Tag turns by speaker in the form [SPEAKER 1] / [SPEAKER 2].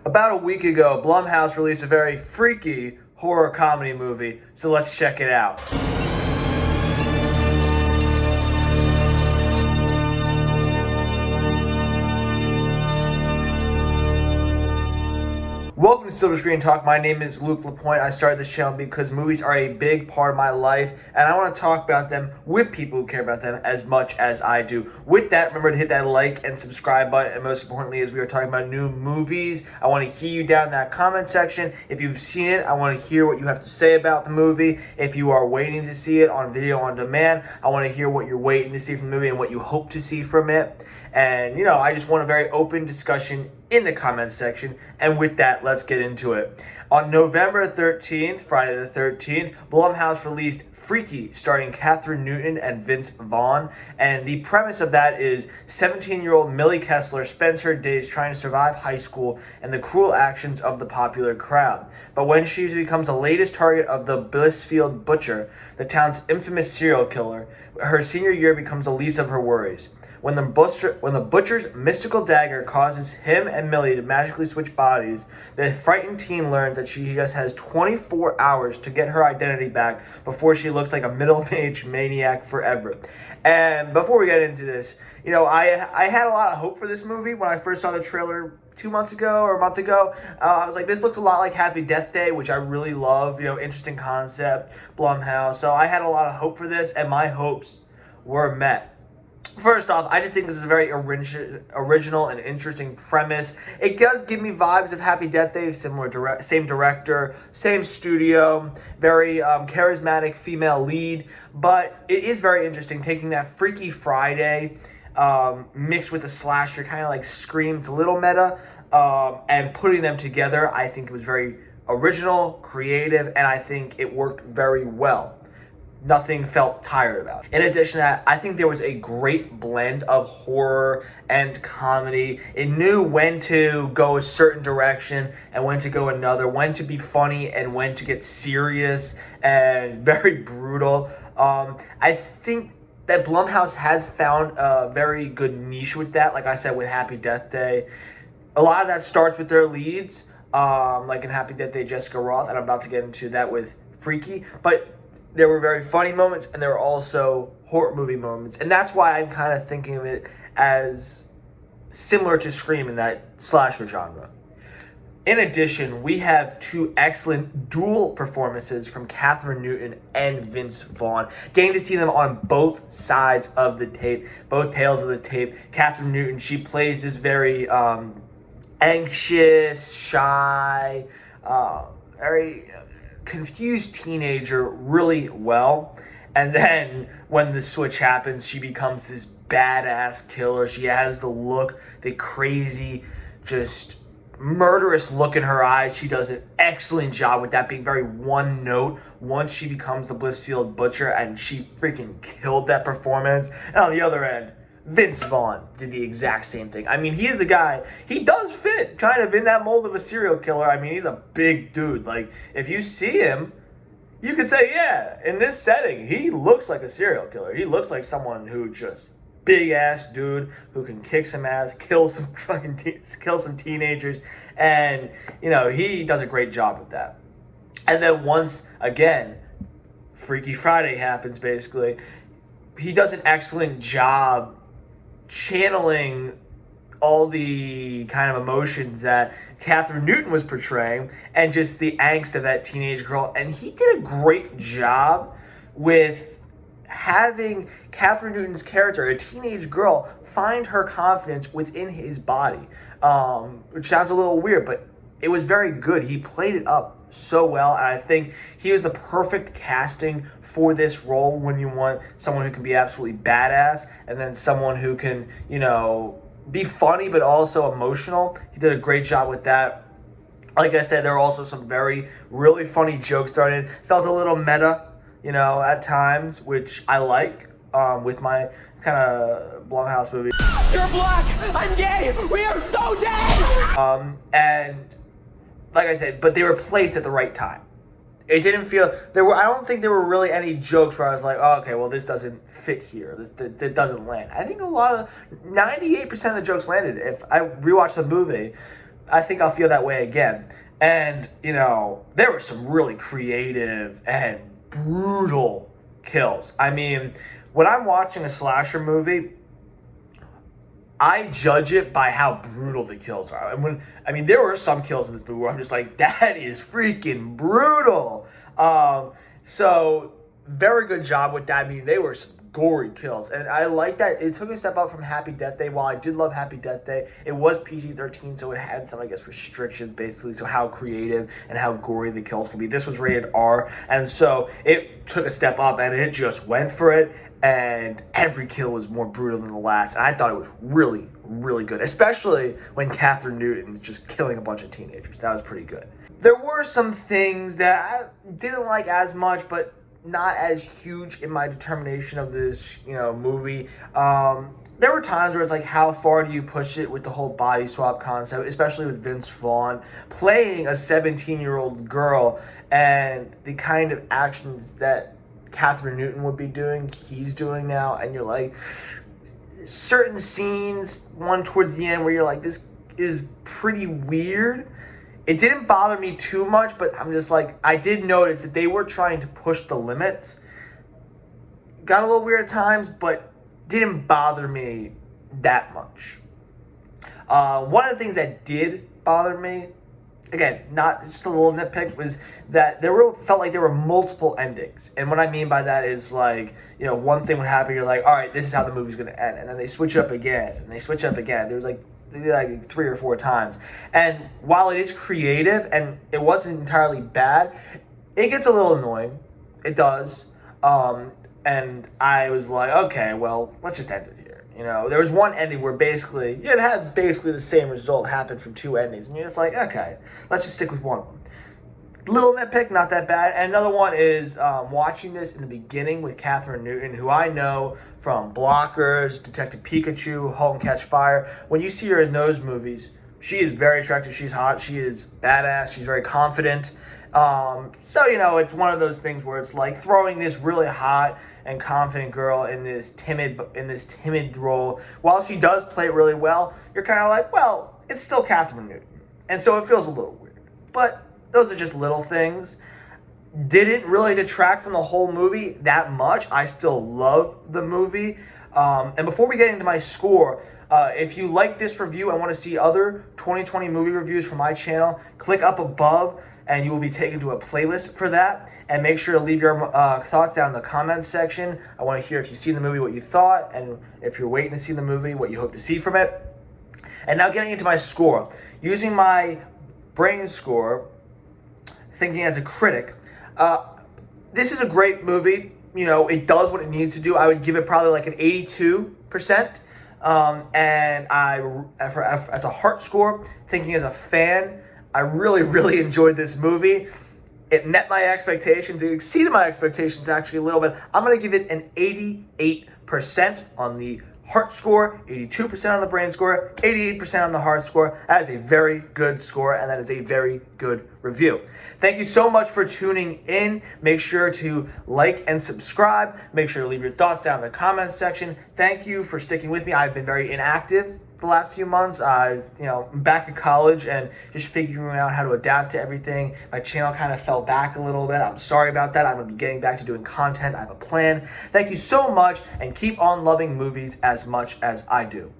[SPEAKER 1] About a week ago, Blumhouse released a very freaky horror comedy movie, so let's check it out. Welcome to Silver Screen Talk. My name is Luke LaPointe. I started this channel because movies are a big part of my life, and I want to talk about them with people who care about them as much as I do. With that, remember to hit that like and subscribe button, and most importantly, as we are talking about new movies, I want to hear you down in that comment section. If you've seen it, I want to hear what you have to say about the movie. If you are waiting to see it on video on demand, I want to hear what you're waiting to see from the movie and what you hope to see from it. And, I just want a very open discussion in the comments section. And with that, let's get into it. On November 13th, Friday the 13th, Blumhouse released Freaky, starring Kathryn Newton and Vince Vaughn. And the premise of that is 17-year-old Millie Kessler spends her days trying to survive high school and the cruel actions of the popular crowd. But when she becomes the latest target of the Blissfield Butcher, the town's infamous serial killer, her senior year becomes the least of her worries. When the butcher's mystical dagger causes him and Millie to magically switch bodies, the frightened teen learns that she just has 24 hours to get her identity back before she looks like a middle-aged maniac forever. And before we get into this, I had a lot of hope for this movie when I first saw the trailer 2 months ago or a month ago. I was like, this looks a lot like Happy Death Day, which I really love. Interesting concept, Blumhouse. So I had a lot of hope for this, and my hopes were met. First off, I just think this is a very original and interesting premise. It does give me vibes of Happy Death Day, same director, same studio, very charismatic female lead, but it is very interesting taking that Freaky Friday mixed with the slasher, kind of like Scream, it's a little meta, and putting them together. I think it was very original, creative, and I think it worked very well. Nothing felt tired about it. In addition to that, I think there was a great blend of horror and comedy. It knew when to go a certain direction and when to go another, when to be funny and when to get serious and very brutal. I think that Blumhouse has found a very good niche with that. Like I said, with Happy Death Day, a lot of that starts with their leads, like in Happy Death Day, Jessica Roth, and I'm about to get into that with Freaky, but there were very funny moments, and there were also horror movie moments. And that's why I'm kind of thinking of it as similar to Scream in that slasher genre. In addition, we have two excellent dual performances from Kathryn Newton and Vince Vaughn. Getting to see them on both sides of the tape, both tales of the tape. Kathryn Newton, she plays this very anxious, shy, very confused teenager really well, and then when the switch happens, she becomes this badass killer. She has the look, the crazy, just murderous look in her eyes. She does an excellent job with that being very one note once she becomes the Blissfield Butcher, and she freaking killed that performance. And on the other end, Vince Vaughn did the exact same thing. I mean, he is the guy. He does fit kind of in that mold of a serial killer. I mean, he's a big dude. Like, if you see him, you could say, yeah, in this setting, he looks like a serial killer. He looks like someone who just big-ass dude who can kick some ass, kill some teenagers, and, he does a great job with that. And then once again, Freaky Friday happens, basically. He does an excellent job channeling all the kind of emotions that Kathryn Newton was portraying and just the angst of that teenage girl. And he did a great job with having Kathryn Newton's character, a teenage girl, find her confidence within his body, which sounds a little weird, but it was very good. He played it up so well, and I think he was the perfect casting for this role when you want someone who can be absolutely badass and then someone who can, be funny but also emotional. He did a great job with that. Like I said, there were also some really funny jokes thrown in. Felt a little meta, at times, which I like with my kind of Blumhouse movies.
[SPEAKER 2] You're black! I'm gay! We are so dead!
[SPEAKER 1] And like I said, but they were placed at the right time. It didn't feel I don't think there were really any jokes where I was like, oh, okay, well, this doesn't fit here. This doesn't land. I think 98% of the jokes landed. If I rewatched the movie, I think I'll feel that way again. And, there were some really creative and brutal kills. I mean, when I'm watching a slasher movie, I judge it by how brutal the kills are. There were some kills in this movie where I'm just like, that is freaking brutal. So very good job with that. They were some gory kills, and I like that it took a step up from Happy Death Day. While I did love Happy Death Day, it was PG-13, so it had some, restrictions basically, so how creative and how gory the kills could be. This was rated R, and so it took a step up, and it just went for it, and every kill was more brutal than the last, and I thought it was really, really good, especially when Kathryn Newton was just killing a bunch of teenagers. That was pretty good. There were some things that I didn't like as much, but not as huge in my determination of this, movie. There were times where it's like, how far do you push it with the whole body swap concept, especially with Vince Vaughn playing a 17-year-old girl, and the kind of actions that Kathryn Newton would be doing, he's doing now, and you're like, certain scenes, one towards the end where you're like, this is pretty weird. It didn't bother me too much, but I'm just like, I did notice that they were trying to push the limits. Got a little weird at times, but didn't bother me that much. One of the things that did bother me, again, not just a little nitpick, was that felt like there were multiple endings. And what I mean by that is one thing would happen, you're like, all right, this is how the movie's going to end. And then they switch up again, and they switch up again. There was like 3 or 4 times. And while it is creative and it wasn't entirely bad, it gets a little annoying. It does. And I was like, okay, well, let's just end it here. There was one ending where basically, it had basically the same result happen from 2 endings. And you're just like, okay, let's just stick with one of them. Little nitpick, not that bad. And another one is watching this in the beginning with Kathryn Newton, who I know from Blockers, Detective Pikachu, Halt and Catch Fire. When you see her in those movies, she is very attractive. She's hot. She is badass. She's very confident. So, it's one of those things where it's like throwing this really hot and confident girl in this timid role. While she does play it really well, you're kind of like, well, it's still Kathryn Newton. And so it feels a little weird. But those are just little things. Didn't really detract from the whole movie that much. I still love the movie. And before we get into my score, if you like this review and want to see other 2020 movie reviews from my channel, click up above and you will be taken to a playlist for that. And make sure to leave your thoughts down in the comments section. I want to hear if you've seen the movie, what you thought, and if you're waiting to see the movie, what you hope to see from it. And now getting into my score. Using my brain score, thinking as a critic, this is a great movie. It does what it needs to do. I would give it probably like an 82%. And as a heart score, thinking as a fan, I really, really enjoyed this movie. It met my expectations. It exceeded my expectations actually a little bit. I'm going to give it an 88% on the heart score, 82% on the brain score, 88% on the heart score. That is a very good score, and that is a very good review. Thank you so much for tuning in. Make sure to like and subscribe. Make sure to leave your thoughts down in the comments section. Thank you for sticking with me. I've been very inactive the last few months. I'm back at college and just figuring out how to adapt to everything. My channel kind of fell back a little bit. I'm sorry about that. I'm going to be getting back to doing content. I have a plan. Thank you so much, and keep on loving movies as much as I do.